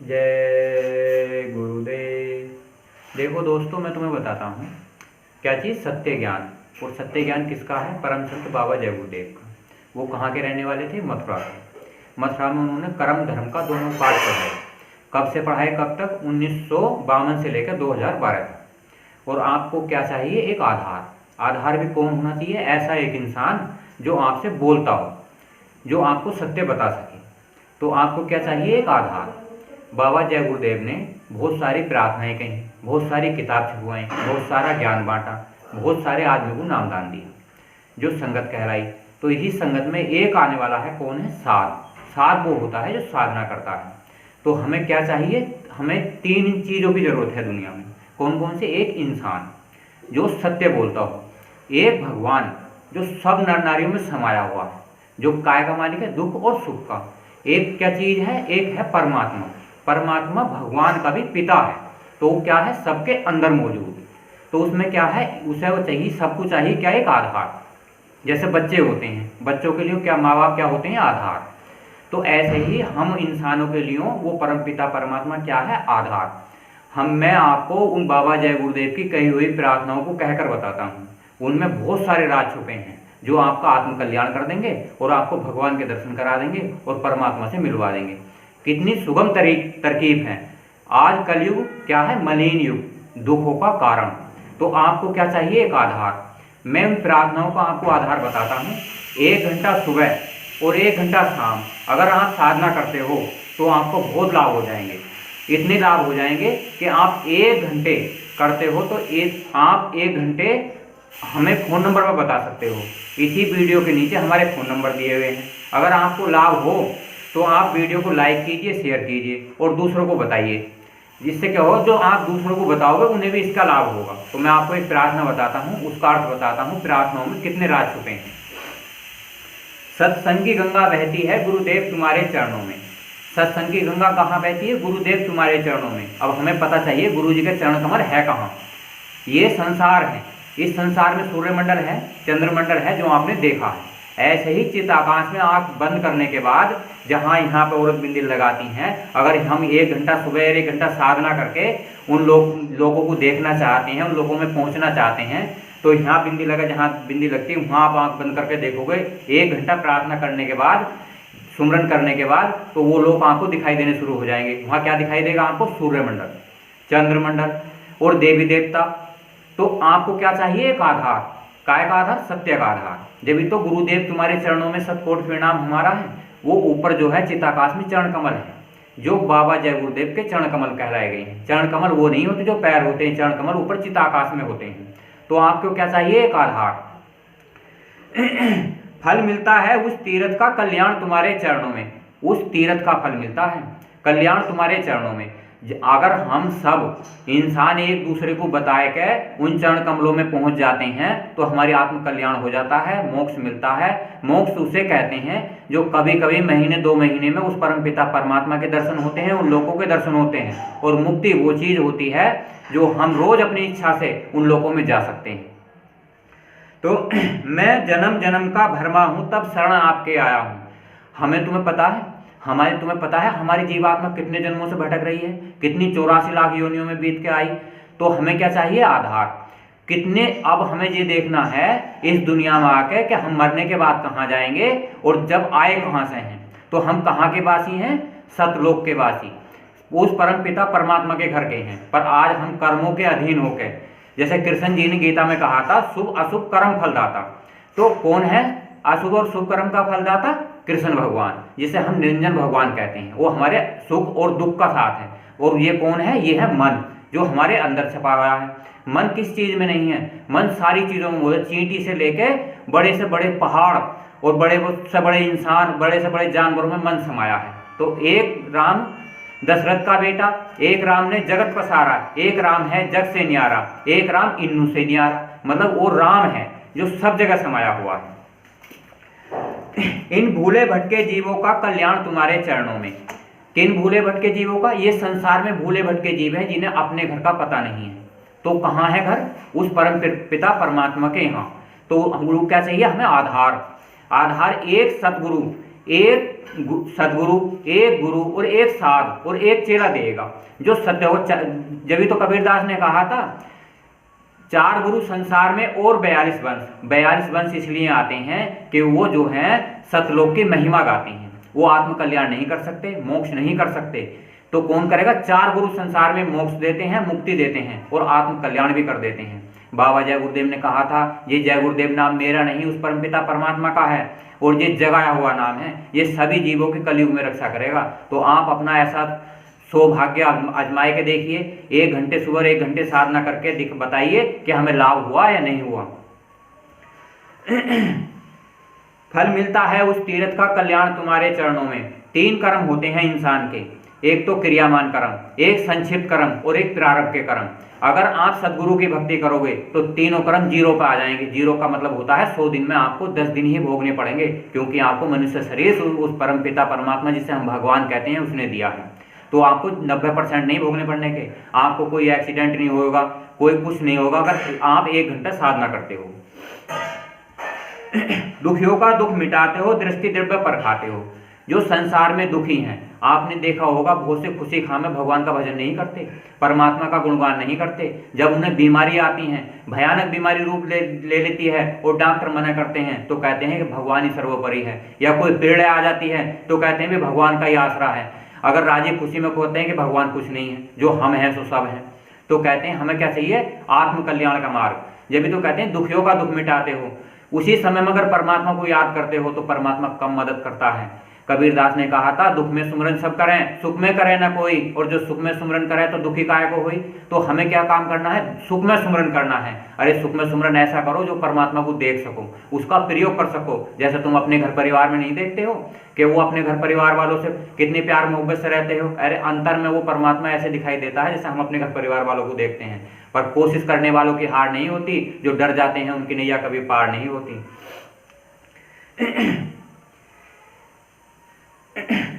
जय गुरुदेव। देखो दोस्तों, मैं तुम्हें बताता हूँ क्या चीज़, सत्य ज्ञान। और सत्य ज्ञान किसका है? परम संत बाबा जय गुरुदेव का। वो कहाँ के रहने वाले थे? मथुरा के। मथुरा में उन्होंने कर्म धर्म का दोनों पाठ पढ़ाए। कब से पढ़ाए कब तक? 1952 से लेकर 2012 तक। और आपको क्या चाहिए? एक आधार। आधार भी कौन होना चाहिए? ऐसा एक इंसान जो आपसे बोलता हो, जो आपको सत्य बता सके। तो आपको क्या चाहिए? एक आधार। बाबा जय गुरुदेव ने बहुत सारी प्रार्थनाएं कही, बहुत सारी किताब छपवाई, बहुत सारा ज्ञान बांटा, बहुत सारे आदमी को नामदान दिया, जो संगत कहलाई। तो इसी संगत में एक आने वाला है, कौन है? साध। साध वो होता है जो साधना करता है। तो हमें क्या चाहिए? हमें 3 चीज़ों की जरूरत है दुनिया में। कौन कौन से? एक इंसान जो सत्य बोलता हो, एक भगवान जो सब नर नारियों में समाया हुआ है, जो काय का मालिक है, दुख और सुख का। एक क्या चीज है? एक है परमात्मा। परमात्मा भगवान का भी पिता है, तो क्या है? सबके अंदर मौजूद। तो उसमें क्या है? उसे वो चाहिए, सबको चाहिए क्या? एक आधार। जैसे बच्चे होते हैं, बच्चों के लिए क्या माँ बाप क्या होते हैं? आधार। तो ऐसे ही हम इंसानों के लिए वो परम पिता परमात्मा क्या है? आधार। मैं आपको उन बाबा जय गुरुदेव की कही हुई प्रार्थनाओं को कहकर बताता हूँ। उनमें बहुत सारे राज छुपे हैं जो आपका आत्म कल्याण कर देंगे और आपको भगवान के दर्शन करा देंगे और परमात्मा से मिलवा देंगे। कितनी सुगम तरकीब है। आज कलयुग क्या है? मलिन युग, दुखों का कारण। तो आपको क्या चाहिए? एक आधार। मैं उन प्रार्थनाओं का आपको आधार बताता हूँ। 1 घंटा सुबह और 1 घंटा शाम अगर आप साधना करते हो तो आपको बहुत लाभ हो जाएंगे। इतने लाभ हो जाएंगे कि आप 1 घंटे करते हो तो आप 1 घंटे हमें फ़ोन नंबर पर बता सकते हो। इसी वीडियो के नीचे हमारे फ़ोन नंबर दिए हुए हैं। अगर आपको लाभ हो तो आप वीडियो को लाइक कीजिए, शेयर कीजिए और दूसरों को बताइए। जिससे क्या हो, जो आप दूसरों को बताओगे उन्हें भी इसका लाभ होगा। तो मैं आपको एक प्रार्थना बताता हूँ, उसका अर्थ बताता हूँ। प्रार्थनाओं में कितने राज छुपे हैं। सत्संग की गंगा बहती है गुरुदेव तुम्हारे चरणों में। सत्संग की गंगा कहाँ बहती है? गुरुदेव तुम्हारे चरणों में। अब हमें पता चाहिए गुरु जी के चरण कमल है कहाँ। ये संसार है। इस संसार में सूर्यमंडल है, चंद्रमंडल है, जो आपने देखा है। ऐसे ही चित आकाश में आंख बंद करने के बाद जहाँ यहाँ पे औरत बिंदी लगाती हैं, अगर हम 1 घंटा सुबह और 1 घंटा साधना करके उन लोगों को देखना चाहते हैं, उन लोगों में पहुँचना चाहते हैं, तो यहाँ बिंदी लगा, जहाँ बिंदी लगती है वहाँ आप आँख बंद करके देखोगे। 1 घंटा प्रार्थना करने के बाद, सुमरन करने के बाद, तो वो लोग आपको दिखाई देने शुरू हो जाएंगे। वहाँ क्या दिखाई देगा आपको? सूर्यमंडल, चंद्रमंडल और देवी देवता। तो आपको क्या चाहिए? एक आधार। काय का आधार? सत्य का आधार। जब तो गुरुदेव तुम्हारे चरणों में सतकोट परिणाम हमारा है। वो ऊपर जो है चिताकाश में चरण कमल है, जो बाबा जय गुरुदेव के चरण कमल कहलाए गए हैं। चरण कमल वो नहीं होते जो पैर होते हैं, चरण कमल ऊपर चिताकाश में होते हैं। तो आपको क्या चाहिए? एक आधार। फल मिलता है उस तीर्थ का, कल्याण तुम्हारे चरणों में। उस तीर्थ का फल मिलता है, कल्याण तुम्हारे चरणों में। अगर हम सब इंसान एक दूसरे को बताए के उन चरण कमलों में पहुंच जाते हैं तो हमारी आत्म कल्याण हो जाता है, मोक्ष मिलता है। मोक्ष उसे कहते हैं जो कभी कभी महीने 2 महीने में उस परम पिता परमात्मा के दर्शन होते हैं, उन लोगों के दर्शन होते हैं। और मुक्ति वो चीज होती है जो हम रोज अपनी इच्छा से उन लोगों में जा सकते हैं। तो मैं जन्म जन्म का भरमा हूं, तब शरण आपके आया हूं। तुम्हें पता है हमारी जीवात्मा कितने जन्मों से भटक रही है, कितनी 84 लाख योनियों में बीत के आई। तो हमें क्या चाहिए? आधार। कितने, अब हमें ये देखना है इस दुनिया में आके कि हम मरने के बाद कहाँ जाएंगे और जब आए कहाँ से हैं। तो हम कहाँ के वासी हैं? सतलोक के वासी, उस परम पिता परमात्मा के घर के हैं। पर आज हम कर्मों के अधीन होकर, जैसे कृष्ण जी ने गीता में कहा था, शुभ अशुभ कर्म फलदाता। तो कौन है अशुभ और शुभ कर्म का फलदाता? कृष्ण भगवान, जिसे हम निरंजन भगवान कहते हैं। वो हमारे सुख और दुख का साथ है। और ये कौन है? ये है मन, जो हमारे अंदर छपा हुआ है। मन किस चीज में नहीं है? मन सारी चीजों में है। चींटी से लेके बड़े से बड़े पहाड़ और बड़े से बड़े इंसान, बड़े से बड़े जानवरों में मन समाया है। तो एक राम दशरथ का बेटा, एक राम ने जगत पसारा, एक राम है जग से न्यारा, एक राम इन्नू से न्यारा। मतलब वो राम है जो सब जगह समाया हुआ है। इन भूले भटके जीवों का कल्याण तुम्हारे चरणों में। किन भूले भटके जीवों का? ये संसार में भूले भटके जीव हैं जिन्हें अपने घर का पता नहीं है। तो कहाँ है घर? उस परम पिता परमात्मा के यहाँ। तो गुरु क्या चाहिए हमें? आधार। आधार एक सतगुरु, एक सदगुरु, एक गुरु और एक साध और एक चेला देगा जो सत्य हो। जब तो कबीरदास ने कहा था 4 गुरु संसार में और 42 वंश। 42 वंश इसलिए आते हैं कि वो जो है सतलोक की महिमा गाते हैं। वो आत्म कल्याण नहीं कर सकते, मोक्ष नहीं कर सकते, तो कौन करेगा? 4 गुरु संसार में मोक्ष देते हैं, मुक्ति देते हैं और आत्म कल्याण भी कर देते हैं। बाबा जय गुरुदेव ने कहा था, ये जय गुरुदेव नाम मेरा नहीं, उस परमपिता परमात्मा का है, और ये जगाया हुआ नाम है, ये सभी जीवों की कलयुग में रक्षा करेगा। तो आप अपना ऐसा सौभाग्य आजमाए के देखिए, 1 घंटे सुबह 1 घंटे साधना करके बताइए कि हमें लाभ हुआ या नहीं हुआ। फल मिलता है उस तीर्थ का कल्याण तुम्हारे चरणों में। 3 कर्म होते हैं इंसान के, एक तो क्रियामान कर्म, एक संक्षिप्त कर्म और एक प्रारब्ध के कर्म। अगर आप सदगुरु की भक्ति करोगे तो तीनों कर्म 0 पर आ जाएंगे। 0 का मतलब होता है 100 दिन में आपको 10 दिन ही भोगने पड़ेंगे, क्योंकि आपको मनुष्य शरीर उस परम पिता परमात्मा जिसे हम भगवान कहते हैं उसने दिया है। तो आपको 90% नहीं भोगने पड़ने के, आपको कोई एक्सीडेंट नहीं होगा, कोई कुछ नहीं होगा अगर आप 1 घंटा साधना करते हो। दुखियों का दुख मिटाते हो, दृष्टि द्रव्य पर खाते हो। जो संसार में दुखी हैं, आपने देखा होगा बहुत से खुशी खामे भगवान का भजन नहीं करते, परमात्मा का गुणगान नहीं करते। जब उन्हें बीमारी आती है, भयानक बीमारी रूप ले लेती है और डॉक्टर मना करते हैं तो कहते हैं कि भगवान ही सर्वोपरि है, या कोई पीड़ा आ जाती है तो कहते हैं कि भगवान का ही आसरा है। अगर राजी खुशी में कहते हैं कि भगवान कुछ नहीं है, जो हम हैं सो सब हैं, तो कहते हैं हमें क्या चाहिए? आत्म कल्याण का मार्ग। जब भी तो कहते हैं दुखियों का दुख मिटाते हो। उसी समय में अगर परमात्मा को याद करते हो तो परमात्मा कम मदद करता है। कबीरदास ने कहा था, दुख में सुमरन सब करें, सुख में करे ना कोई, और जो सुख में सुमरन करे तो दुखी काहे को होई। तो हमें क्या काम करना है? सुख में सुमरन करना है। अरे सुख में सुमरन ऐसा करो जो परमात्मा को देख सको, उसका प्रयोग कर सको। जैसे तुम अपने घर परिवार में नहीं देखते हो कि वो अपने घर परिवार वालों से कितने प्यार मोहब्बत से रहते हो, अरे अंतर में वो परमात्मा ऐसे दिखाई देता है जैसे हम अपने घर परिवार वालों को देखते हैं। पर कोशिश करने वालों की हार नहीं होती, जो डर जाते हैं उनकी नैया कभी पार नहीं होती।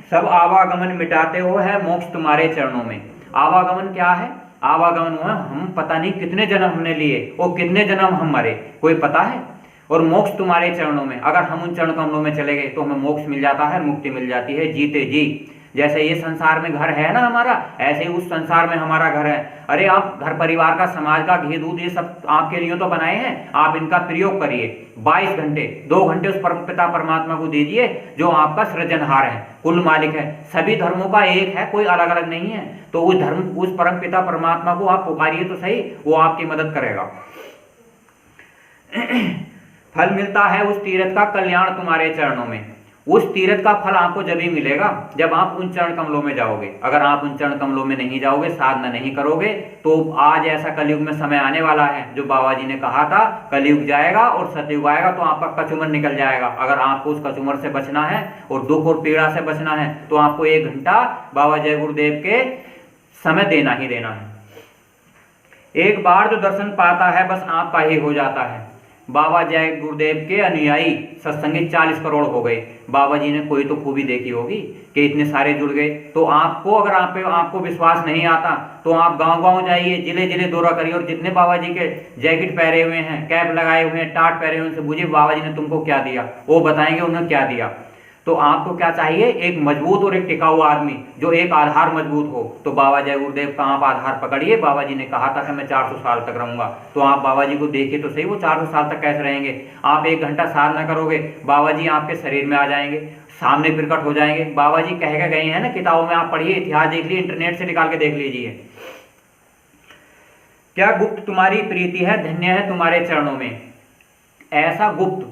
सब आवागमन मिटाते हो है मोक्ष तुम्हारे चरणों में। आवागमन क्या है? आवागमन हुआ हम पता नहीं कितने जन्म हमने लिए और कितने जन्म हम मरे, कोई पता है? और मोक्ष तुम्हारे चरणों में। अगर हम उन चरण कमलों में चले गए तो हमें मोक्ष मिल जाता है, मुक्ति मिल जाती है जीते जी। जैसे ये संसार में घर है ना हमारा, ऐसे ही उस संसार में हमारा घर है। अरे आप घर परिवार का, समाज का, घी दूध ये सब आपके लिए तो बनाए हैं, आप इनका प्रयोग करिए। 22 घंटे 2 घंटे उस परमपिता परमात्मा को दीजिए जो आपका सृजनहार है, कुल मालिक है, सभी धर्मों का एक है, कोई अलग अलग नहीं है। तो उस धर्म, उस परमपिता परमात्मा को आप पुकारिए तो सही, वो आपकी मदद करेगा। फल मिलता है उस तीर्थ का कल्याण तुम्हारे चरणों में। उस तीर्थ का फल आपको जब ही मिलेगा जब आप उन चरण कमलों में जाओगे। अगर आप उन चरण कमलों में नहीं जाओगे, साधना नहीं करोगे, तो आज ऐसा कलयुग में समय आने वाला है जो बाबा जी ने कहा था, कलयुग जाएगा और सतयुग आएगा तो आपका कचुमर निकल जाएगा। अगर आपको उस कचुमर से बचना है और दुख और पीड़ा से बचना है तो आपको 1 घंटा बाबा जय गुरुदेव के समय देना ही देना है। एक बार जो दर्शन पाता है बस आपका ही हो जाता है। बाबा जय गुरुदेव के अनुयायी सत्संगी 40 करोड़ हो गए। बाबा जी ने कोई तो खूबी देखी होगी कि इतने सारे जुड़ गए। तो आपको अगर आपको विश्वास नहीं आता तो आप गांव-गांव जाइए, जिले जिले दौरा करिए और जितने बाबा जी के जैकेट पहने हुए हैं, कैप लगाए हुए हैं, टाट पहने हुए हैं, उनसे पूछिए बाबा जी ने तुमको क्या दिया, वो बताएंगे उन्होंने क्या दिया। तो आपको क्या चाहिए? एक मजबूत और एक टिकाऊ आदमी, जो एक आधार मजबूत हो। तो बाबा जय गुरुदेव का आप आधार पकड़िए। बाबा जी ने कहा था कि मैं 400 साल तक रहूंगा, तो आप बाबा जी को देखिए तो सही, वो 400 साल तक कैसे रहेंगे। आप 1 घंटा साधना करोगे, बाबा जी आपके शरीर में आ जाएंगे, सामने प्रकट हो जाएंगे। बाबा जी कह के गए हैं ना, किताबों में आप पढ़िए, इतिहास देख लीजिए, इंटरनेट से निकाल के देख लीजिए। क्या गुप्त तुम्हारी प्रीति है, धन्य है तुम्हारे चरणों में। ऐसा गुप्त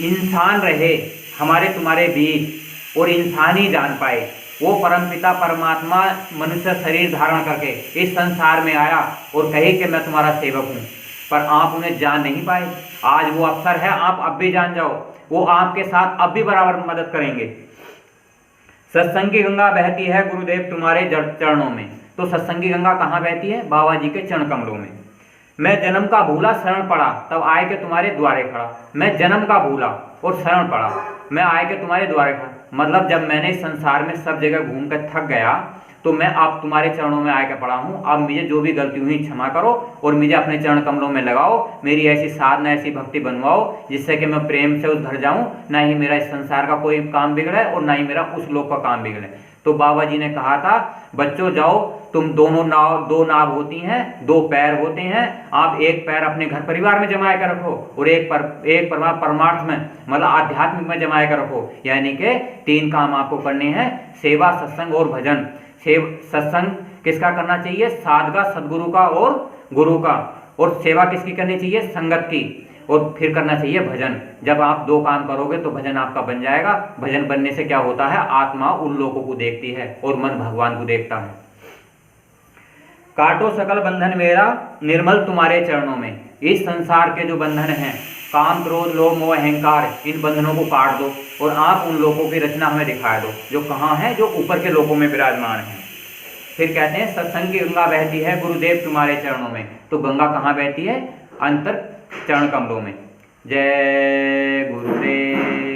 इंसान रहे हमारे तुम्हारे बीच और इंसान ही जान पाए। वो परमपिता परमात्मा मनुष्य शरीर धारण करके इस संसार में आया और कहे कि मैं तुम्हारा सेवक हूँ, पर आप उन्हें जान नहीं पाए। आज वो अवसर है, आप अब भी जान जाओ, वो आपके साथ अब भी बराबर मदद करेंगे। सत्संग की गंगा बहती है गुरुदेव तुम्हारे चरणों में। तो सत्संग की गंगा कहाँ बहती है? बाबा जी के चरण कमलों में। मैं जन्म का भूला शरण पड़ा, तब आए के तुम्हारे द्वारे खड़ा। मैं जन्म का भूला और शरण पड़ा, मैं आए के तुम्हारे द्वारे खड़ा। मतलब जब मैंने इस संसार में सब जगह घूम कर थक गया तो मैं अब तुम्हारे चरणों में आकर पड़ा हूँ। अब मुझे जो भी गलती हुई क्षमा करो और मुझे अपने चरण कमलों में लगाओ, मेरी ऐसी साधना ऐसी भक्ति बनवाओ जिससे कि मैं प्रेम से उस घर जाऊँ, ना ही मेरा इस संसार का कोई काम बिगड़े और ना ही मेरा उस लोक का काम बिगड़े। तो बाबा जी ने कहा था, बच्चों जाओ, तुम दोनों नाव, दो नाव होती हैं, दो पैर होते हैं, आप एक पैर अपने घर परिवार में जमा कर रखो और एक परमार्थ में मतलब आध्यात्मिक में जमा कर रखो। यानी कि 3 काम आपको करने हैं, सेवा, सत्संग और भजन। सत्संग किसका करना चाहिए? साध का, सदगुरु का और गुरु का। और सेवा किसकी करनी चाहिए? संगत की। और फिर करना चाहिए भजन। जब आप 2 काम करोगे तो भजन आपका बन जाएगा। भजन बनने से क्या होता है? आत्मा उन लोगों को देखती है और मन भगवान को देखता है। काटो सकल बंधन मेरा, निर्मल तुम्हारे चरणों में। इस संसार के जो बंधन हैं, काम, क्रोध, लोभ, मोह, अहंकार, इन बंधनों को काट दो और आप उन लोगों की रचना हमें दिखा दो जो कहाँ है, जो ऊपर के लोगों में विराजमान है। फिर कहते हैं, सत्संग की गंगा बहती है गुरुदेव तुम्हारे चरणों में। तो गंगा कहाँ बहती है? अंतर चरण कमलों में। जय गुरुदेव।